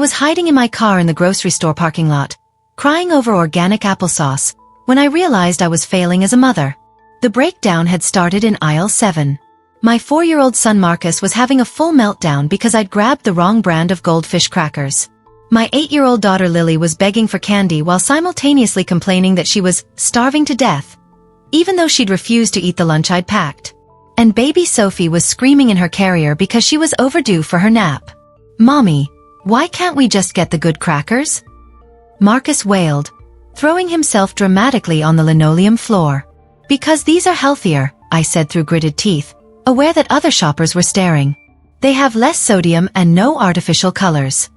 was hiding in my car in the grocery store parking lot, crying over organic applesauce, when I realized I was failing as a mother. The breakdown had started in aisle 7. My 4-year-old son Marcus was having a full meltdown because I'd grabbed the wrong brand of goldfish crackers. My 8-year-old daughter Lily was begging for candy while simultaneously complaining that she was starving to death, even though she'd refused to eat the lunch I'd packed. And baby Sophie was screaming in her carrier because she was overdue for her nap. "Mommy, why can't we just get the good crackers?" Marcus wailed, throwing himself dramatically on the linoleum floor. "Because these are healthier," I said through gritted teeth, aware that other shoppers were staring. "They have less sodium and no artificial colors."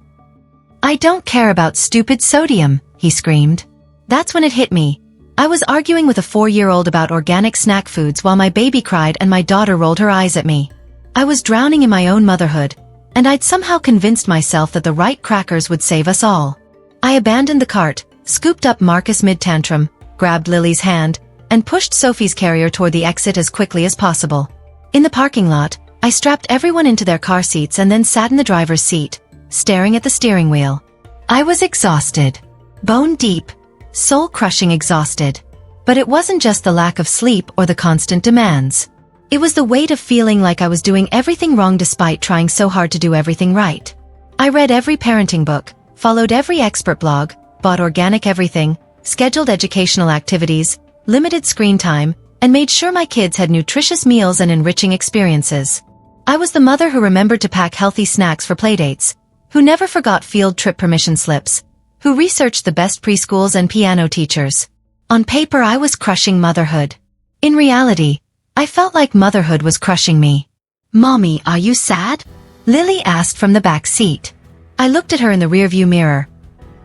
"I don't care about stupid sodium," he screamed. That's when it hit me. I was arguing with a 4-year-old about organic snack foods while my baby cried and my daughter rolled her eyes at me. I was drowning in my own motherhood, and I'd somehow convinced myself that the right crackers would save us all. I abandoned the cart, scooped up Marcus mid-tantrum, grabbed Lily's hand, and pushed Sophie's carrier toward the exit as quickly as possible. In the parking lot, I strapped everyone into their car seats and then sat in the driver's seat, staring at the steering wheel. I was exhausted. Bone deep, soul-crushing exhausted. But it wasn't just the lack of sleep or the constant demands. It was the weight of feeling like I was doing everything wrong despite trying so hard to do everything right. I read every parenting book, followed every expert blog, bought organic everything, scheduled educational activities, limited screen time, and made sure my kids had nutritious meals and enriching experiences. I was the mother who remembered to pack healthy snacks for playdates, who never forgot field trip permission slips, who researched the best preschools and piano teachers. On paper I was crushing motherhood. In reality, I felt like motherhood was crushing me. "Mommy, are you sad?" Lily asked from the back seat. I looked at her in the rearview mirror.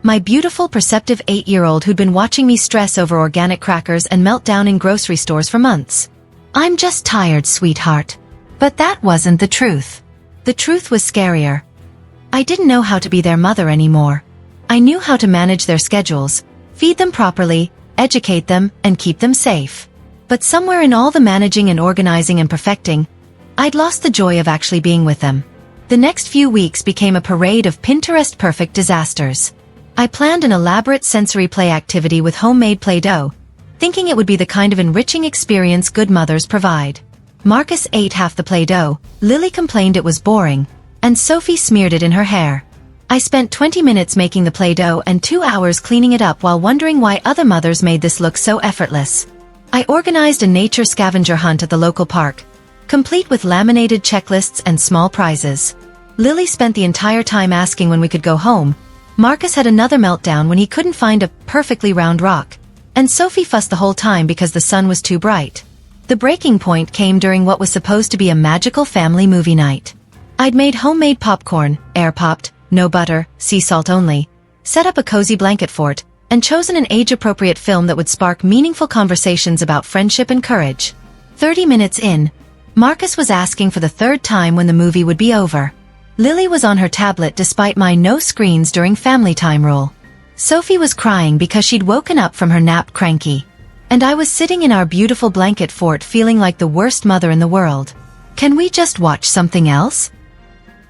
My beautiful, perceptive 8-year-old who'd been watching me stress over organic crackers and melt down in grocery stores for months. "I'm just tired, sweetheart." But that wasn't the truth. The truth was scarier. I didn't know how to be their mother anymore. I knew how to manage their schedules, feed them properly, educate them, and keep them safe. But somewhere in all the managing and organizing and perfecting, I'd lost the joy of actually being with them. The next few weeks became a parade of Pinterest-perfect disasters. I planned an elaborate sensory play activity with homemade Play-Doh, thinking it would be the kind of enriching experience good mothers provide. Marcus ate half the Play-Doh, Lily complained it was boring, and Sophie smeared it in her hair. I spent 20 minutes making the Play-Doh and 2 hours cleaning it up while wondering why other mothers made this look so effortless. I organized a nature scavenger hunt at the local park, complete with laminated checklists and small prizes. Lily spent the entire time asking when we could go home. Marcus had another meltdown when he couldn't find a perfectly round rock, and Sophie fussed the whole time because the sun was too bright. The breaking point came during what was supposed to be a magical family movie night. I'd made homemade popcorn, air-popped, no butter, sea salt only, set up a cozy blanket fort, and chosen an age-appropriate film that would spark meaningful conversations about friendship and courage. 30 minutes in, Marcus was asking for the 3rd time when the movie would be over. Lily was on her tablet despite my no screens during family time rule. Sophie was crying because she'd woken up from her nap cranky. And I was sitting in our beautiful blanket fort feeling like the worst mother in the world. "Can we just watch something else?"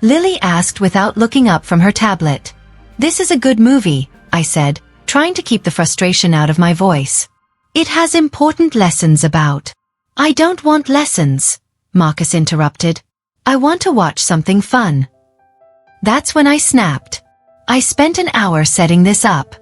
Lily asked without looking up from her tablet. "This is a good movie," I said, trying to keep the frustration out of my voice. "It has important lessons about." "I don't want lessons," Marcus interrupted. "I want to watch something fun." That's when I snapped. "I spent an hour setting this up.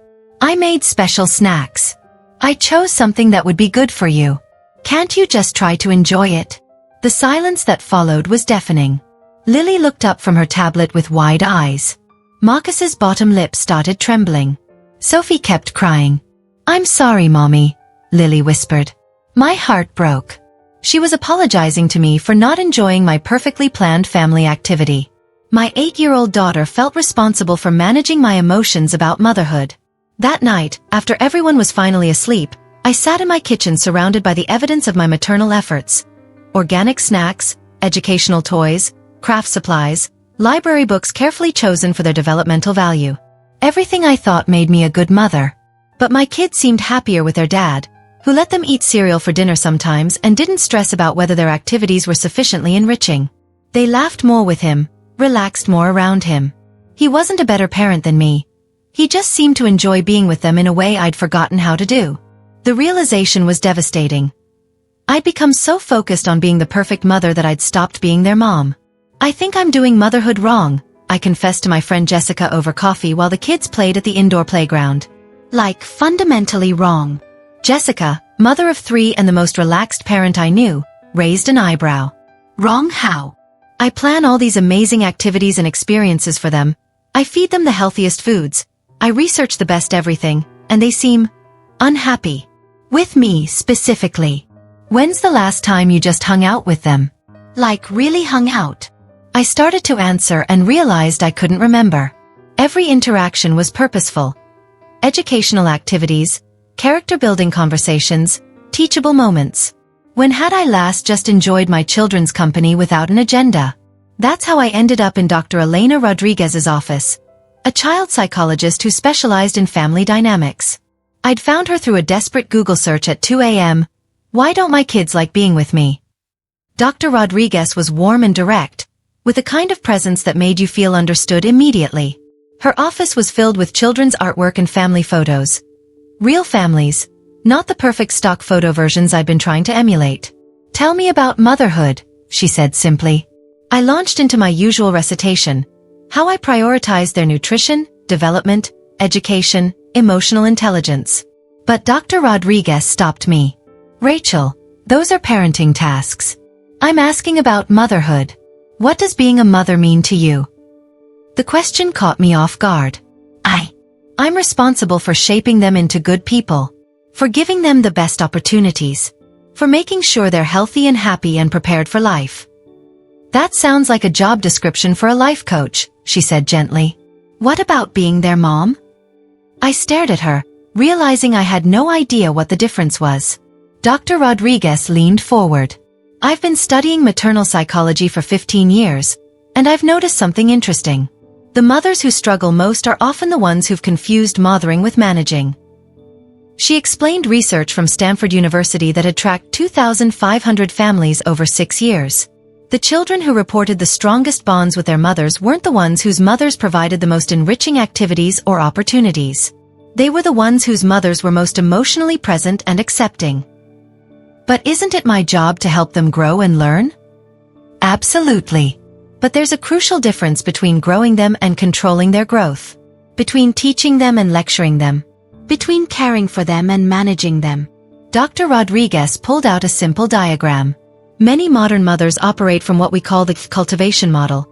I made special snacks. I chose something that would be good for you. Can't you just try to enjoy it?" The silence that followed was deafening. Lily looked up from her tablet with wide eyes. Marcus's bottom lip started trembling. Sophie kept crying. "I'm sorry, Mommy," Lily whispered. My heart broke. She was apologizing to me for not enjoying my perfectly planned family activity. My 8-year-old daughter felt responsible for managing my emotions about motherhood. That night, after everyone was finally asleep, I sat in my kitchen surrounded by the evidence of my maternal efforts. Organic snacks, educational toys, craft supplies, library books carefully chosen for their developmental value. Everything I thought made me a good mother. But my kids seemed happier with their dad, who let them eat cereal for dinner sometimes and didn't stress about whether their activities were sufficiently enriching. They laughed more with him, relaxed more around him. He wasn't a better parent than me. He just seemed to enjoy being with them in a way I'd forgotten how to do. The realization was devastating. I'd become so focused on being the perfect mother that I'd stopped being their mom. I think I'm doing motherhood wrong, I confessed to my friend Jessica over coffee while the kids played at the indoor playground. Like, fundamentally wrong. Jessica, mother of 3 and the most relaxed parent I knew, raised an eyebrow. Wrong how? I plan all these amazing activities and experiences for them. I feed them the healthiest foods. I research the best everything, and they seem unhappy. With me, specifically. When's the last time you just hung out with them? Like, really hung out? I started to answer and realized I couldn't remember. Every interaction was purposeful. Educational activities, character-building conversations, teachable moments. When had I last just enjoyed my children's company without an agenda? That's how I ended up in Dr. Elena Rodriguez's office, a child psychologist who specialized in family dynamics. I'd found her through a desperate Google search at 2 a.m. Why don't my kids like being with me? Dr. Rodriguez was warm and direct, with a kind of presence that made you feel understood immediately. Her office was filled with children's artwork and family photos. Real families, not the perfect stock photo versions I'd been trying to emulate. Tell me about motherhood, she said simply. I launched into my usual recitation, how I prioritized their nutrition, development, education, emotional intelligence. But Dr. Rodriguez stopped me. Rachel, those are parenting tasks. I'm asking about motherhood. What does being a mother mean to you? The question caught me off guard. I'm responsible for shaping them into good people, for giving them the best opportunities, for making sure they're healthy and happy and prepared for life. That sounds like a job description for a life coach, she said gently. What about being their mom? I stared at her, realizing I had no idea what the difference was. Dr. Rodriguez leaned forward. I've been studying maternal psychology for 15 years, and I've noticed something interesting. The mothers who struggle most are often the ones who've confused mothering with managing. She explained research from Stanford University that had tracked 2,500 families over 6 years. The children who reported the strongest bonds with their mothers weren't the ones whose mothers provided the most enriching activities or opportunities. They were the ones whose mothers were most emotionally present and accepting. But isn't it my job to help them grow and learn? Absolutely. But there's a crucial difference between growing them and controlling their growth. Between teaching them and lecturing them. Between caring for them and managing them. Dr. Rodriguez pulled out a simple diagram. Many modern mothers operate from what we call the cultivation model.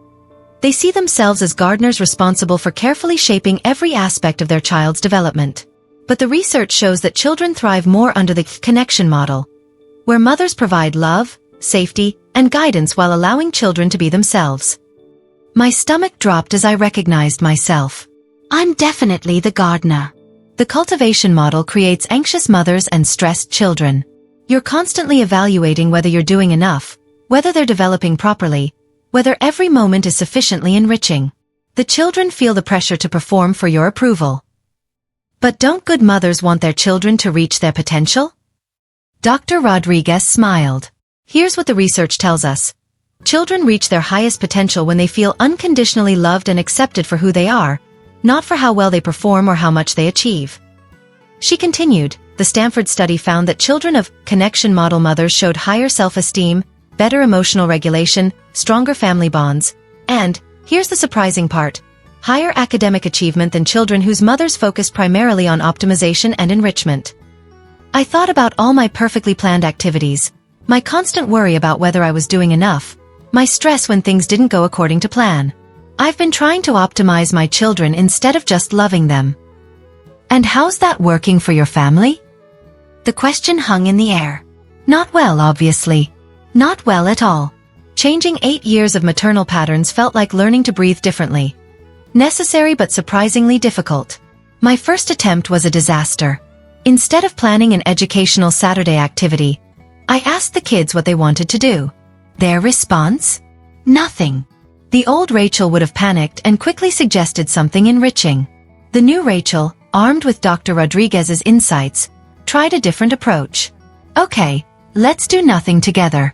They see themselves as gardeners responsible for carefully shaping every aspect of their child's development. But the research shows that children thrive more under the connection model, where mothers provide love, safety, and guidance while allowing children to be themselves. My stomach dropped as I recognized myself. I'm definitely the gardener. The cultivation model creates anxious mothers and stressed children. You're constantly evaluating whether you're doing enough, whether they're developing properly, whether every moment is sufficiently enriching. The children feel the pressure to perform for your approval. But don't good mothers want their children to reach their potential? Dr. Rodriguez smiled. Here's what the research tells us. Children reach their highest potential when they feel unconditionally loved and accepted for who they are, not for how well they perform or how much they achieve. She continued, the Stanford study found that children of connection model mothers showed higher self-esteem, better emotional regulation, stronger family bonds, and, here's the surprising part, higher academic achievement than children whose mothers focused primarily on optimization and enrichment. I thought about all my perfectly planned activities, my constant worry about whether I was doing enough, my stress when things didn't go according to plan. I've been trying to optimize my children instead of just loving them. And how's that working for your family? The question hung in the air. Not well, obviously. Not well at all. Changing 8 years of maternal patterns felt like learning to breathe differently. Necessary but surprisingly difficult. My first attempt was a disaster. Instead of planning an educational Saturday activity, I asked the kids what they wanted to do. Their response? Nothing. The old Rachel would have panicked and quickly suggested something enriching. The new Rachel, armed with Dr. Rodriguez's insights, tried a different approach. Okay, let's do nothing together.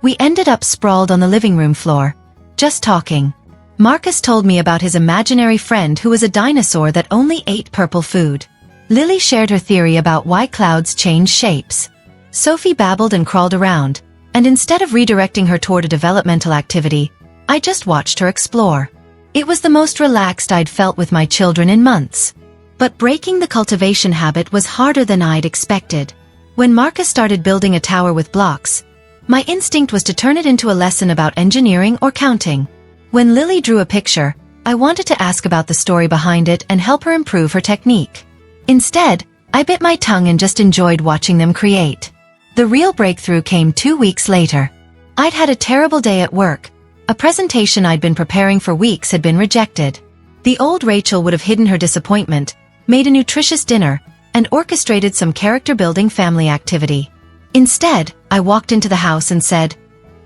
We ended up sprawled on the living room floor, just talking. Marcus told me about his imaginary friend who was a dinosaur that only ate purple food. Lily shared her theory about why clouds change shapes. Sophie babbled and crawled around, and instead of redirecting her toward a developmental activity, I just watched her explore. It was the most relaxed I'd felt with my children in months. But breaking the cultivation habit was harder than I'd expected. When Marcus started building a tower with blocks, my instinct was to turn it into a lesson about engineering or counting. When Lily drew a picture, I wanted to ask about the story behind it and help her improve her technique. Instead, I bit my tongue and just enjoyed watching them create. The real breakthrough came 2 weeks later. I'd had a terrible day at work. A presentation I'd been preparing for weeks had been rejected. The old Rachel would have hidden her disappointment, made a nutritious dinner, and orchestrated some character-building family activity. Instead, I walked into the house and said,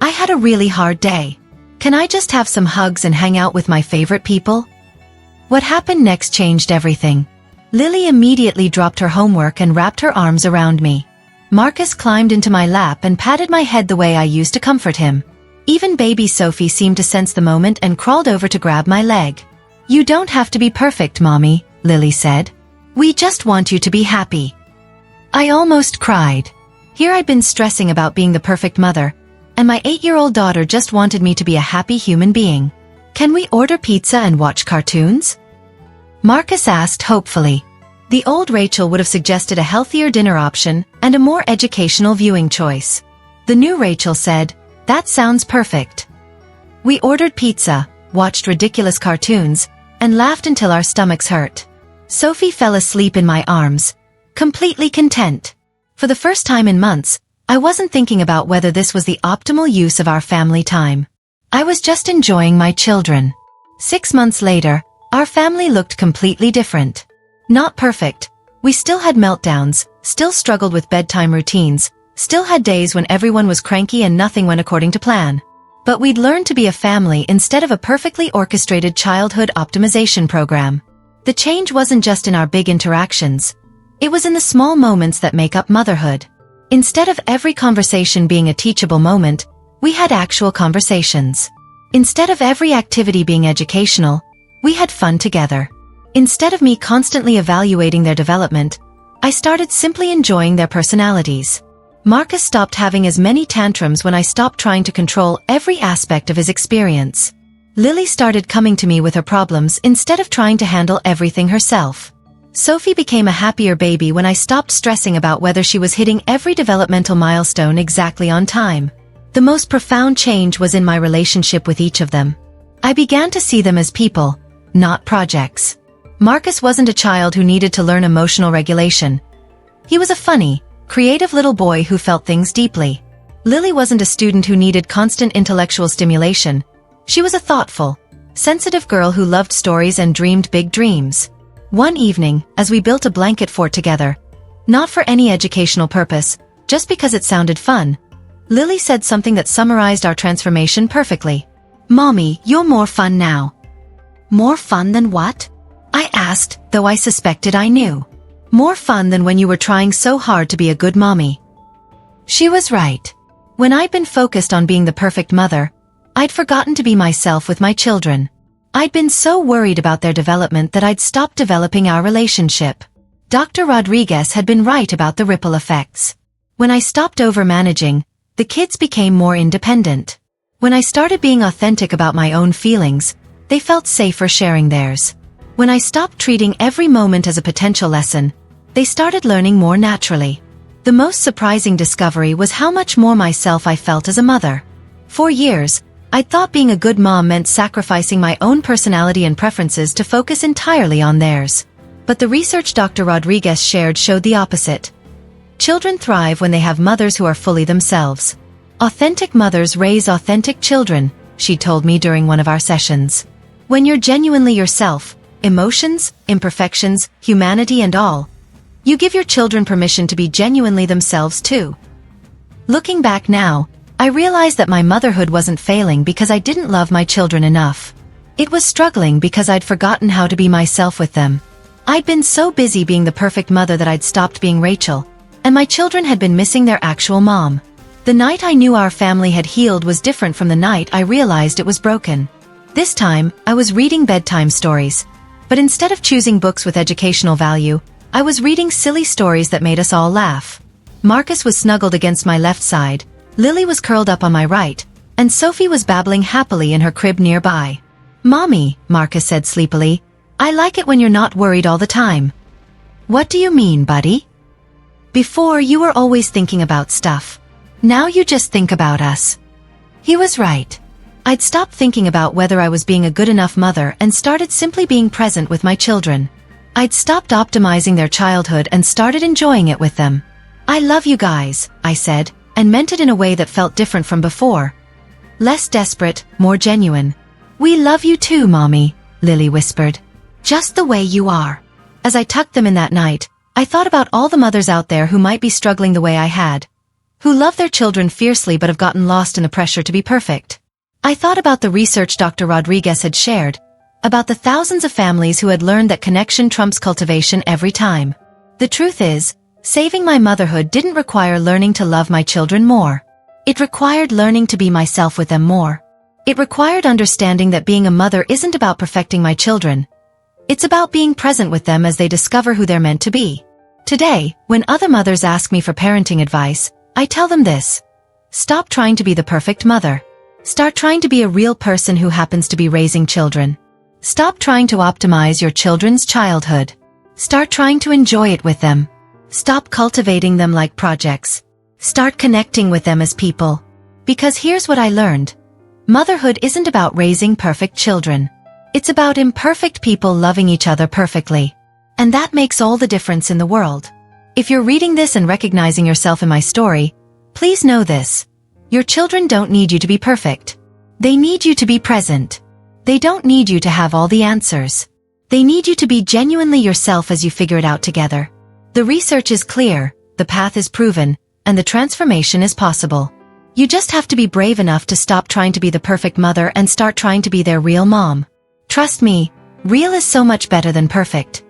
"I had a really hard day. Can I just have some hugs and hang out with my favorite people?" What happened next changed everything. Lily immediately dropped her homework and wrapped her arms around me. Marcus climbed into my lap and patted my head the way I used to comfort him. Even baby Sophie seemed to sense the moment and crawled over to grab my leg. "You don't have to be perfect, Mommy," Lily said. "We just want you to be happy." I almost cried. Here I'd been stressing about being the perfect mother, and my 8-year-old daughter just wanted me to be a happy human being. "Can we order pizza and watch cartoons?" Marcus asked hopefully. The old Rachel would have suggested a healthier dinner option and a more educational viewing choice. The new Rachel said, "That sounds perfect." We ordered pizza, watched ridiculous cartoons, and laughed until our stomachs hurt. Sophie fell asleep in my arms, completely content. For the first time in months, I wasn't thinking about whether this was the optimal use of our family time. I was just enjoying my children. 6 months later, our family looked completely different. Not perfect. We still had meltdowns, still struggled with bedtime routines, still had days when everyone was cranky and nothing went according to plan. But we'd learned to be a family instead of a perfectly orchestrated childhood optimization program. The change wasn't just in our big interactions. It was in the small moments that make up motherhood. Instead of every conversation being a teachable moment, we had actual conversations. Instead of every activity being educational, we had fun together. Instead of me constantly evaluating their development, I started simply enjoying their personalities. Marcus stopped having as many tantrums when I stopped trying to control every aspect of his experience. Lily started coming to me with her problems instead of trying to handle everything herself. Sophie became a happier baby when I stopped stressing about whether she was hitting every developmental milestone exactly on time. The most profound change was in my relationship with each of them. I began to see them as people, not projects. Marcus wasn't a child who needed to learn emotional regulation. He was a funny, creative little boy who felt things deeply. Lily wasn't a student who needed constant intellectual stimulation. She was a thoughtful, sensitive girl who loved stories and dreamed big dreams. One evening, as we built a blanket fort together, not for any educational purpose, just because it sounded fun, Lily said something that summarized our transformation perfectly. "Mommy, you're more fun now." "More fun than what?" I asked, though I suspected I knew. "More fun than when you were trying so hard to be a good mommy." She was right. When I'd been focused on being the perfect mother, I'd forgotten to be myself with my children. I'd been so worried about their development that I'd stopped developing our relationship. Dr. Rodriguez had been right about the ripple effects. When I stopped over-managing, the kids became more independent. When I started being authentic about my own feelings, they felt safer sharing theirs. When I stopped treating every moment as a potential lesson, they started learning more naturally. The most surprising discovery was how much more myself I felt as a mother. For years, I thought being a good mom meant sacrificing my own personality and preferences to focus entirely on theirs. But the research Dr. Rodriguez shared showed the opposite. Children thrive when they have mothers who are fully themselves. Authentic mothers raise authentic children, she told me during one of our sessions. When you're genuinely yourself, emotions, imperfections, humanity and all, you give your children permission to be genuinely themselves too. Looking back now, I realized that my motherhood wasn't failing because I didn't love my children enough. It was struggling because I'd forgotten how to be myself with them. I'd been so busy being the perfect mother that I'd stopped being Rachel, and my children had been missing their actual mom. The night I knew our family had healed was different from the night I realized it was broken. This time, I was reading bedtime stories. But instead of choosing books with educational value, I was reading silly stories that made us all laugh. Marcus was snuggled against my left side, Lily was curled up on my right, and Sophie was babbling happily in her crib nearby. "Mommy," Marcus said sleepily, "I like it when you're not worried all the time." "What do you mean, buddy?" "Before, you were always thinking about stuff. Now you just think about us." He was right. I'd stopped thinking about whether I was being a good enough mother and started simply being present with my children. I'd stopped optimizing their childhood and started enjoying it with them. "I love you guys," I said, and meant it in a way that felt different from before. Less desperate, more genuine. "We love you too, Mommy," Lily whispered. "Just the way you are." As I tucked them in that night, I thought about all the mothers out there who might be struggling the way I had, who love their children fiercely but have gotten lost in the pressure to be perfect. I thought about the research Dr. Rodriguez had shared, about the thousands of families who had learned that connection trumps cultivation every time. The truth is, saving my motherhood didn't require learning to love my children more. It required learning to be myself with them more. It required understanding that being a mother isn't about perfecting my children. It's about being present with them as they discover who they're meant to be. Today, when other mothers ask me for parenting advice, I tell them this: stop trying to be the perfect mother. Start trying to be a real person who happens to be raising children. Stop trying to optimize your children's childhood. Start trying to enjoy it with them. Stop cultivating them like projects. Start connecting with them as people. Because here's what I learned. Motherhood isn't about raising perfect children. It's about imperfect people loving each other perfectly. And that makes all the difference in the world. If you're reading this and recognizing yourself in my story, please know this. Your children don't need you to be perfect. They need you to be present. They don't need you to have all the answers. They need you to be genuinely yourself as you figure it out together. The research is clear, the path is proven, and the transformation is possible. You just have to be brave enough to stop trying to be the perfect mother and start trying to be their real mom. Trust me, real is so much better than perfect.